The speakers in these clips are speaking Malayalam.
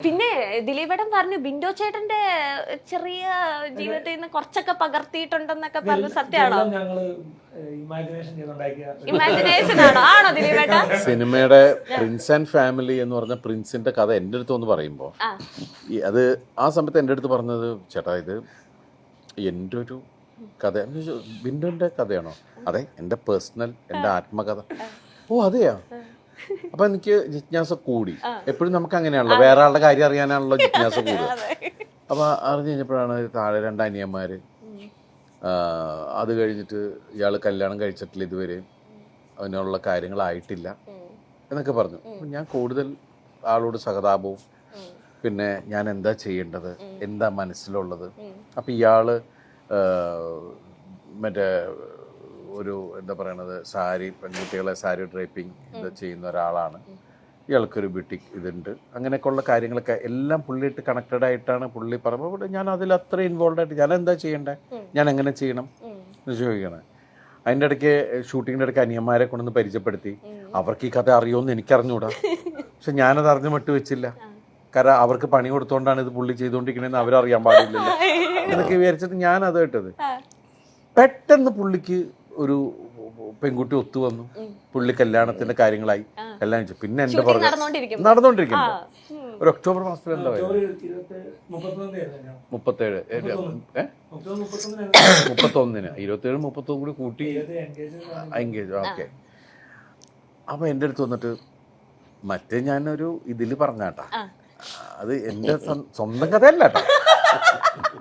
പിന്നെ ദിലീപേട്ടൻ പറഞ്ഞു ബിൻഡോ ചേട്ടന്റെ ചെറിയ ജീവിതത്തിൽ നിന്ന് കുറച്ചൊക്കെ പകർത്തിയിട്ടുണ്ടെന്നൊക്കെ പറഞ്ഞു. സത്യമാണോ? ഇമാജിനേഷൻ ആണോ? ആണോ ദിലീപേട്ട? സിനിമയുടെ പ്രിൻസ് ആൻഡ് ഫാമിലി എന്ന് പറഞ്ഞ പ്രിൻസിന്റെ കഥ എൻ്റെ അടുത്ത് ഒന്ന് പറയുമ്പോൾ അത് ആ സമയത്ത് എൻ്റെ അടുത്ത് പറഞ്ഞത്, ചേട്ടാ ഇത് എൻ്റെ ഒരു കഥ. ബിൻഡോന്റെ കഥയാണോ? അതെ, എൻ്റെ പേഴ്സണൽ, എൻ്റെ ആത്മകഥ. ഓ അതെയാ? അപ്പൊ എനിക്ക് ജിജ്ഞാസ കൂടി. എപ്പോഴും നമുക്ക് അങ്ങനെയാണല്ലോ, വേറെ ആളുടെ കാര്യം അറിയാനാണല്ലോ ജിജ്ഞാസ കൂടുക. അപ്പൊ അറിഞ്ഞു കഴിഞ്ഞപ്പോഴാണ് താഴെ 2 അനിയന്മാര്, അത് കഴിഞ്ഞിട്ട് ഇയാൾ കല്യാണം കഴിച്ചിട്ടില്ല ഇതുവരെ, അതിനുള്ള കാര്യങ്ങളായിട്ടില്ല എന്നൊക്കെ പറഞ്ഞു. ഞാൻ കൂടുതൽ ആളോട് സഹതാപവും പിന്നെ ഞാൻ എന്താ ചെയ്യേണ്ടത്, എന്താ മനസ്സിലുള്ളത്. അപ്പം ഇയാള് മറ്റേ ഒരു എന്താ പറയണത്, സാരി, പെൺകുട്ടികളെ സാരി ഡ്രൈപ്പിംഗ് ഇത് ചെയ്യുന്ന ഒരാളാണ്. ഇയാൾക്കൊരു ബ്യൂട്ടിക് ഇതുണ്ട്. അങ്ങനെയൊക്കെയുള്ള കാര്യങ്ങളൊക്കെ എല്ലാം പുള്ളിയിട്ട് കണക്റ്റഡ് ആയിട്ടാണ് പുള്ളി പറയുമ്പോൾ ഞാൻ അതിൽ അത്ര ഇൻവോൾവ് ആയിട്ട് ഞാൻ എന്താ ചെയ്യണ്ടേ, ഞാൻ എങ്ങനെ ചെയ്യണം എന്ന് ചോദിക്കണം. അതിൻ്റെ ഇടയ്ക്ക് ഷൂട്ടിങ്ങിൻ്റെ ഇടയ്ക്ക് അനിയന്മാരെ കൊണ്ടൊന്ന് പരിചയപ്പെടുത്തി. അവർക്ക് ഈ കഥ അറിയുമെന്ന് എനിക്കറിഞ്ഞൂടാ, പക്ഷെ ഞാനത് അറിഞ്ഞു വിട്ടു വെച്ചില്ല. കാരണം അവർക്ക് പണി കൊടുത്തോണ്ടാണ് ഇത് പുള്ളി ചെയ്തുകൊണ്ടിരിക്കണേന്ന് അവരറിയാൻ പാടില്ലല്ലോ എന്നൊക്കെ വിചാരിച്ചിട്ട് ഞാൻ അത് കേട്ടത്. പെട്ടെന്ന് പുള്ളിക്ക് ഒരു പെൺകുട്ടി ഒത്തു വന്നു, പുള്ളി കല്യാണത്തിന്റെ കാര്യങ്ങളായി, എല്ലാം ചെയ്തു. പിന്നെ എന്റെ പുറകെ നടന്നുകൊണ്ടിരിക്കുന്നു. ഒരു ഒക്ടോബർ മാസത്തിലെന്താ 37 31 27 30 കൂടി കൂട്ടി എൻഗേജ്. ഓക്കെ. അപ്പൊ എൻ്റെ അടുത്ത് വന്നിട്ട് മറ്റേ ഞാനൊരു ഇതില് പറഞ്ഞാട്ടാ, അത് എൻ്റെ സ്വന്തം കഥയല്ല കേട്ടോ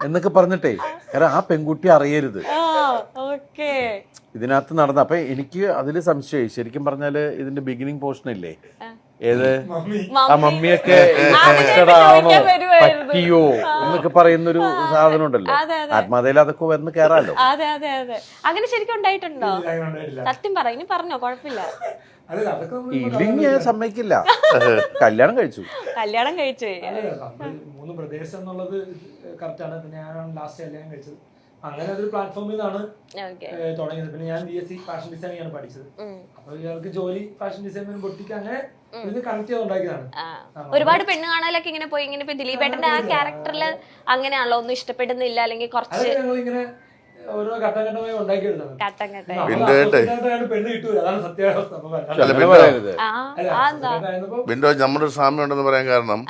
എന്നൊക്കെ പറഞ്ഞിട്ടേ, കാരണം ആ പെൺകുട്ടി അറിയരുത് ഇതിനകത്ത് നടന്ന. അപ്പൊ എനിക്ക് അതില് സംശയമായി. ശരിക്കും പറഞ്ഞാല് ഇതിന്റെ ബിഗിനിങ് പോർഷൻ ഇല്ലേ, ഏത് ആ മമ്മിയൊക്കെ ആണോ പറ്റിയോ എന്നൊക്കെ പറയുന്നൊരു സാധനം ഉണ്ടല്ലോ, ആത്മകഥയിൽ അതൊക്കെ വന്ന് കേറാലോ. അങ്ങനെ ശരിക്കും ഉണ്ടായിട്ടുണ്ടോ? സത്യം പറ, ഇനി പറഞ്ഞോ, കുഴപ്പമില്ല. ഇല്ലെങ്കിൽ ഞാൻ സമ്മതിക്കില്ല. കല്യാണം കഴിച്ചു 3 പ്രദേശം എന്നുള്ളത് കറക്റ്റാണ്. പിന്നെ ഞാനാണ് ലാസ്റ്റ് കല്യാണം കഴിച്ചത്. അങ്ങനെ അതൊരു പ്ലാറ്റ്ഫോമിൽ നിന്നാണ് തുടങ്ങിയത്. പിന്നെ ഞാൻ BSc ഫാഷൻ ഡിസൈനിങ് ആണ് പഠിച്ചത്. അപ്പൊ ഇയാൾക്ക് ജോലി ഫാഷൻ ഡിസൈൻ പൊട്ടിക്ക് അങ്ങനെ ഇത് കണക്ട് ചെയ്ത് ഉണ്ടാക്കിയതാണ്. ഒരുപാട് പെണ്ണ് കാണാനൊക്കെ ഇങ്ങനെ പോയി. ഇങ്ങനെ ഇപ്പൊ ദിലീപേട്ടന്റെ ആ ക്യാരക്ടറിൽ അങ്ങനെയാണല്ലോ, ഒന്നും ഇഷ്ടപ്പെടുന്നില്ല, അല്ലെങ്കിൽ കുറച്ച് ഞങ്ങളിങ്ങനെ ഓരോ ഘട്ടഘട്ടമായി ഉണ്ടാക്കിയെടുത്താണ്. പെണ്ണ് കിട്ടൂല, അതാണ് സത്യാവസ്ഥ. ബിൻഡോ നമ്മുടെ ഒരു സാമ്യം ഉണ്ടെന്ന് പറയാൻ കാരണം,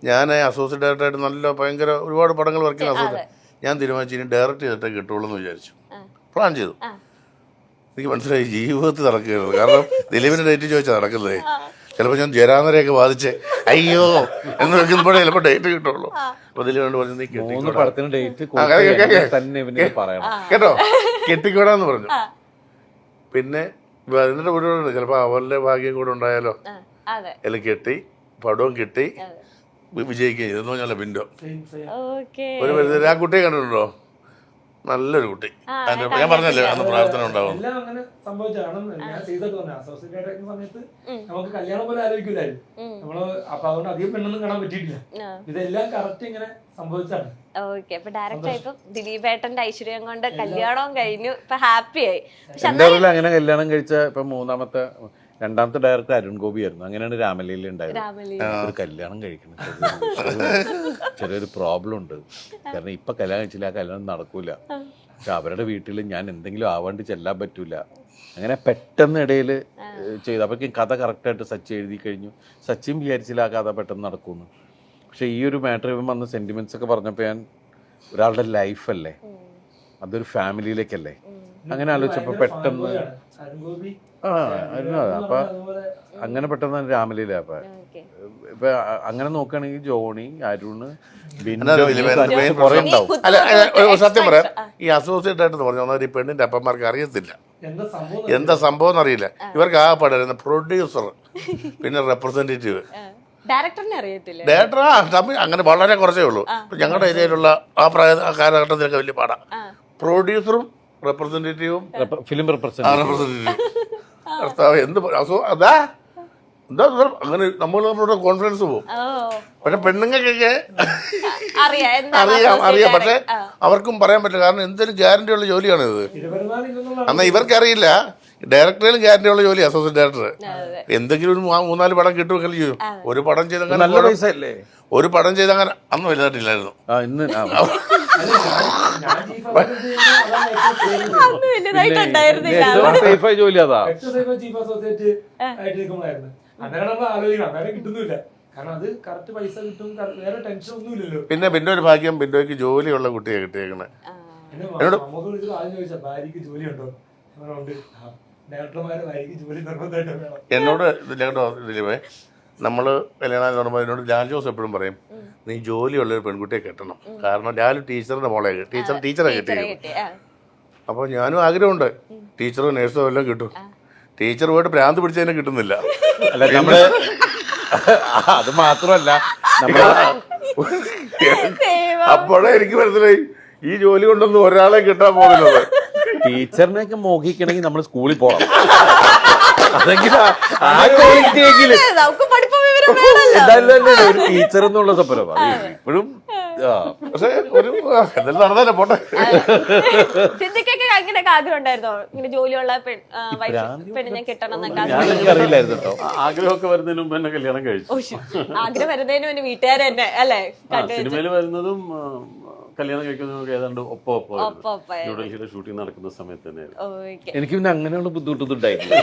ഞാൻ അസോസിയേറ്റ് ഡയറക്ടറായിട്ട് നല്ല ഭയങ്കര ഒരുപാട് പടങ്ങൾ വർക്ക് ചെയ്യുന്ന അസോസിയേറ്റ്. ഞാൻ തീരുമാനിച്ചു ഇനി ഡയറക്റ്റ് ചെയ്തിട്ടേ കിട്ടുള്ളൂ എന്ന് വിചാരിച്ചു, പ്ലാൻ ചെയ്തു. എനിക്ക് മനസ്സിലായി ജീവിതത്തിൽ നടക്കുകയാണ്. കാരണം ദിലീപിന്റെ ഡേറ്റ് ചോദിച്ചാൽ നടക്കുന്നത്. ചിലപ്പോൾ ഞാൻ ജരാനരെയൊക്കെ ബാധിച്ച് അയ്യോ എന്ന് വെക്കുമ്പോഴേ ചിലപ്പോൾ ഡേറ്റ് കിട്ടുള്ളൂ. അപ്പൊ ദിലീപ് പറഞ്ഞു കേട്ടോ കെട്ടിക്കോടാന്ന് പറഞ്ഞു. പിന്നെ എന്നിട്ട് ഒരു ചിലപ്പോൾ അവരുടെ ഭാഗ്യം കൂടെ ഉണ്ടായാലോ, എല്ലാം കെട്ടി, പടവും കിട്ടി, വിജയിക്കുകയും ചെയ്തു. പറഞ്ഞാലോ ബിൻഡോ ഒരു പരിധി. ആ കുട്ടിയെ കണ്ടിട്ടുണ്ടോ? നല്ലൊരു കുട്ടി. ഞാൻ പറഞ്ഞല്ലേ അന്ന് പ്രാർത്ഥന ഉണ്ടാവും. എല്ലാം അങ്ങനെ സംഭവിച്ചാണ്. ഞാൻ ചെയ്തൊക്കെ തന്നെ അസോസിയേറ്റ് ആയിരിക്കുന്ന സമയത്ത് നമുക്ക് കല്യാണം പോലെ ആലോചിക്കില്ലായിരുന്നു നമ്മള്. അപ്പൊ അതുകൊണ്ട് അധികം പെണ്ണൊന്നും കാണാൻ പറ്റിയിട്ടില്ല. ഇതെല്ലാം കറക്റ്റ് ഇങ്ങനെ സംഭവിച്ചാണ്. ഓക്കെ. അപ്പൊ ഡയറക്റ്റ് ആയപ്പോ ദിലീപേട്ടന്റെ ഐശ്വര്യം കൊണ്ട് കല്യാണവും കഴിഞ്ഞു, ഇപ്പൊ ഹാപ്പി ആയി. അങ്ങനെ കല്യാണം കഴിച്ച ഇപ്പൊ രണ്ടാമത്തെ ഡയറക്ടർ അരുൺ ഗോപി ആയിരുന്നു. അങ്ങനെയാണ് രാമലീല ഉണ്ടായത്. ഒരു കല്യാണം കഴിക്കണം, ചെറിയൊരു പ്രോബ്ലം ഉണ്ട്. കാരണം ഇപ്പൊ കല്യാണം കഴിച്ചില്ല, ആ കല്യാണം നടക്കൂല. പക്ഷെ അവരുടെ വീട്ടിൽ ഞാൻ എന്തെങ്കിലും ആവാണ്ട് ചെല്ലാൻ പറ്റൂല. അങ്ങനെ പെട്ടെന്ന് ഇടയിൽ ചെയ്തു. അപ്പൊ കഥ കറക്റ്റായിട്ട് സച്ചി എഴുതി കഴിഞ്ഞു. സച്ചിൻ വിചാരിച്ചില്ല ആ കഥ പെട്ടെന്ന് നടക്കുമെന്ന്. പക്ഷെ ഈ ഒരു മാറ്റർ ഇവൻ വന്ന സെന്റിമെന്റ്സ് ഒക്കെ പറഞ്ഞപ്പോൾ ഞാൻ ഒരാളുടെ ലൈഫല്ലേ, അതൊരു ഫാമിലിയിലേക്കല്ലേ, അങ്ങനെ ആലോചിച്ചപ്പോ പെട്ടെന്ന് അപ്പൊ അങ്ങനെ പെട്ടെന്ന് രാമലീല. അപ്പൊ ഇപ്പൊ അങ്ങനെ നോക്കുകയാണെങ്കിൽ ജോണി, അരുണ്, സത്യം പറയാം, ഈ അസോസിയേറ്റ് ആയിട്ട് പറഞ്ഞ ഈ പെണ്ണിന്റെ അപ്പന്മാർക്ക് അറിയത്തില്ല എന്താ സംഭവം എന്നറിയില്ല. ഇവർക്ക് ആ പടരുന്ന പ്രൊഡ്യൂസർ, പിന്നെ റെപ്രസെന്റേറ്റീവ്, ഡയറക്ടർ തമ്മിൽ അങ്ങനെ വളരെ കുറച്ചേ ഉള്ളൂ. ഞങ്ങളുടെ ഏരിയയിലുള്ള ആ കാലഘട്ടത്തിലൊക്കെ വലിയ പാടാ. പ്രൊഡ്യൂസറും റെപ്രസെന്റേറ്റീവും ഫിലിം റെപ്രസെന്റേറ്റീവ് എന്ത് അതാ എന്താ അങ്ങനെ നമ്മളോട് കോൺഫിഡൻസ് പോകും. പക്ഷെ പെണ്ണുങ്ങൾക്കൊക്കെ അറിയാം, പക്ഷെ അവർക്കും പറയാൻ പറ്റില്ല. കാരണം എന്തൊരു ഗ്യാരണ്ടി ഉള്ള ജോലിയാണ് ഇത്. എന്നാൽ ഇവർക്കറിയില്ല ഡയറക്ടറിലും ഗ്യാരണ്ടി ഉള്ള ജോലി അസോസിയേറ്റ് ഡയറക്ടർ. എന്തെങ്കിലും ഒരു 3-4 പടം കിട്ടുകയല്ലേ ചെയ്യും. ഒരു പടം ചെയ്തങ്ങനെ നല്ല പൈസ അല്ലേ? ഒരു പടം ചെയ്തങ്ങനെ അന്ന് വലുതായിട്ടില്ലായിരുന്നു. ഇന്ന് ഞാൻ ചീഫ് അന്ന് വലുതായിട്ടുണ്ടായിരുന്നില്ല. സേഫായി ജോലി അതാ. ചീഫ് അസോസിയേറ്റ് ആയിട്ട് നിൽക്കുമ്പോഴായിരുന്നു. അന്നേരം നമ്മൾ ആലോചിക്കണം, അന്നേരം കിട്ടുന്നില്ല. കാരണം അത് കറക്റ്റ് പൈസ കിട്ടും, വേറെ ടെൻഷൻ ഒന്നും ഇല്ലല്ലോ. പിന്നെ ബിൻഡോ ഒരു ഭാഗ്യം, ബിൻഡോയ്ക്ക് ജോലിയുള്ള കുട്ടിയെ കിട്ടിയേക്കണേ. നമുക്ക് വിളിച്ചത് ആദ്യം ചോദിച്ചാ ഭാര്യക്ക് ജോലി ഉണ്ടോ? ഉണ്ട്. ഡയറക്ടർമാരെ ഭാര്യക്ക് ജോലി നിർബന്ധമായിട്ടും വേണം. എന്നോട് കേട്ടോ ദിലീപേ, നമ്മൾ കല്യാണം പറയുമ്പോൾ എന്നോട് ലാൽ ജോസ് എപ്പോഴും പറയും, നീ ജോലിയുള്ള ഒരു പെൺകുട്ടിയെ കെട്ടണം. കാരണം ലാൽ ടീച്ചറിന്റെ മോളെ ടീച്ചറെ കിട്ടിയത്. അപ്പോൾ ഞാനും ആഗ്രഹമുണ്ട് ടീച്ചറോ നേഴ്സോ എല്ലാം കിട്ടും. ടീച്ചർ പോയിട്ട് ഭ്രാന്ത് പിടിച്ചതിനെ കിട്ടുന്നില്ല. അല്ല നമ്മള് അത് മാത്രമല്ല അപ്പോഴേ എനിക്ക് മനസ്സിലായി ഈ ജോലി കൊണ്ടൊന്നും ഒരാളെ കിട്ടാൻ പോകുന്നത്. ടീച്ചറിനെയൊക്കെ മോഹിക്കണമെങ്കിൽ നമ്മൾ സ്കൂളിൽ പോകണം. അതെങ്കിലും ആ ക്വാളിറ്റിയെങ്കിലും നമുക്ക് പഠിപ്പ് വിവരം വേണമല്ലോ. എന്തായാലും ഒരു ടീച്ചർ എന്നുള്ള സ്വപ്നം അത് ഇപ്പോഴും. പക്ഷെ ഒരു എന്തായാലും നടന്നല്ലേ പോട്ടെ. സിദ്ദിഖൊക്കെ അങ്ങനെയൊക്കെ ആഗ്രഹം ഉണ്ടായിരുന്നോ, ഇങ്ങനെ ജോലിയുള്ള പെണ്ണിനെ കിട്ടണം എന്നൊക്കെ? എനിക്കറിയില്ലായിരുന്നു കേട്ടോ. ആഗ്രഹമൊക്കെ വരുന്നതിന് മുമ്പ് എന്നെ കല്യാണം കഴിച്ചു. ആഗ്രഹം വരുന്നതിന് മുന്നേ വീട്ടുകാർ തന്നെ അല്ലേ സിനിമയിൽ വരുന്നതും കല്യാണം കഴിക്കുന്നതൊക്കെ ഏതാണ്ട് ഒപ്പം ന്യൂഡൽഹിയുടെ ഷൂട്ടിംഗ് നടക്കുന്ന സമയത്ത് തന്നെയായിരുന്നു. എനിക്ക് പിന്നെ അങ്ങനെയുള്ള ബുദ്ധിമുട്ടൊന്നും ഉണ്ടായിട്ടില്ല.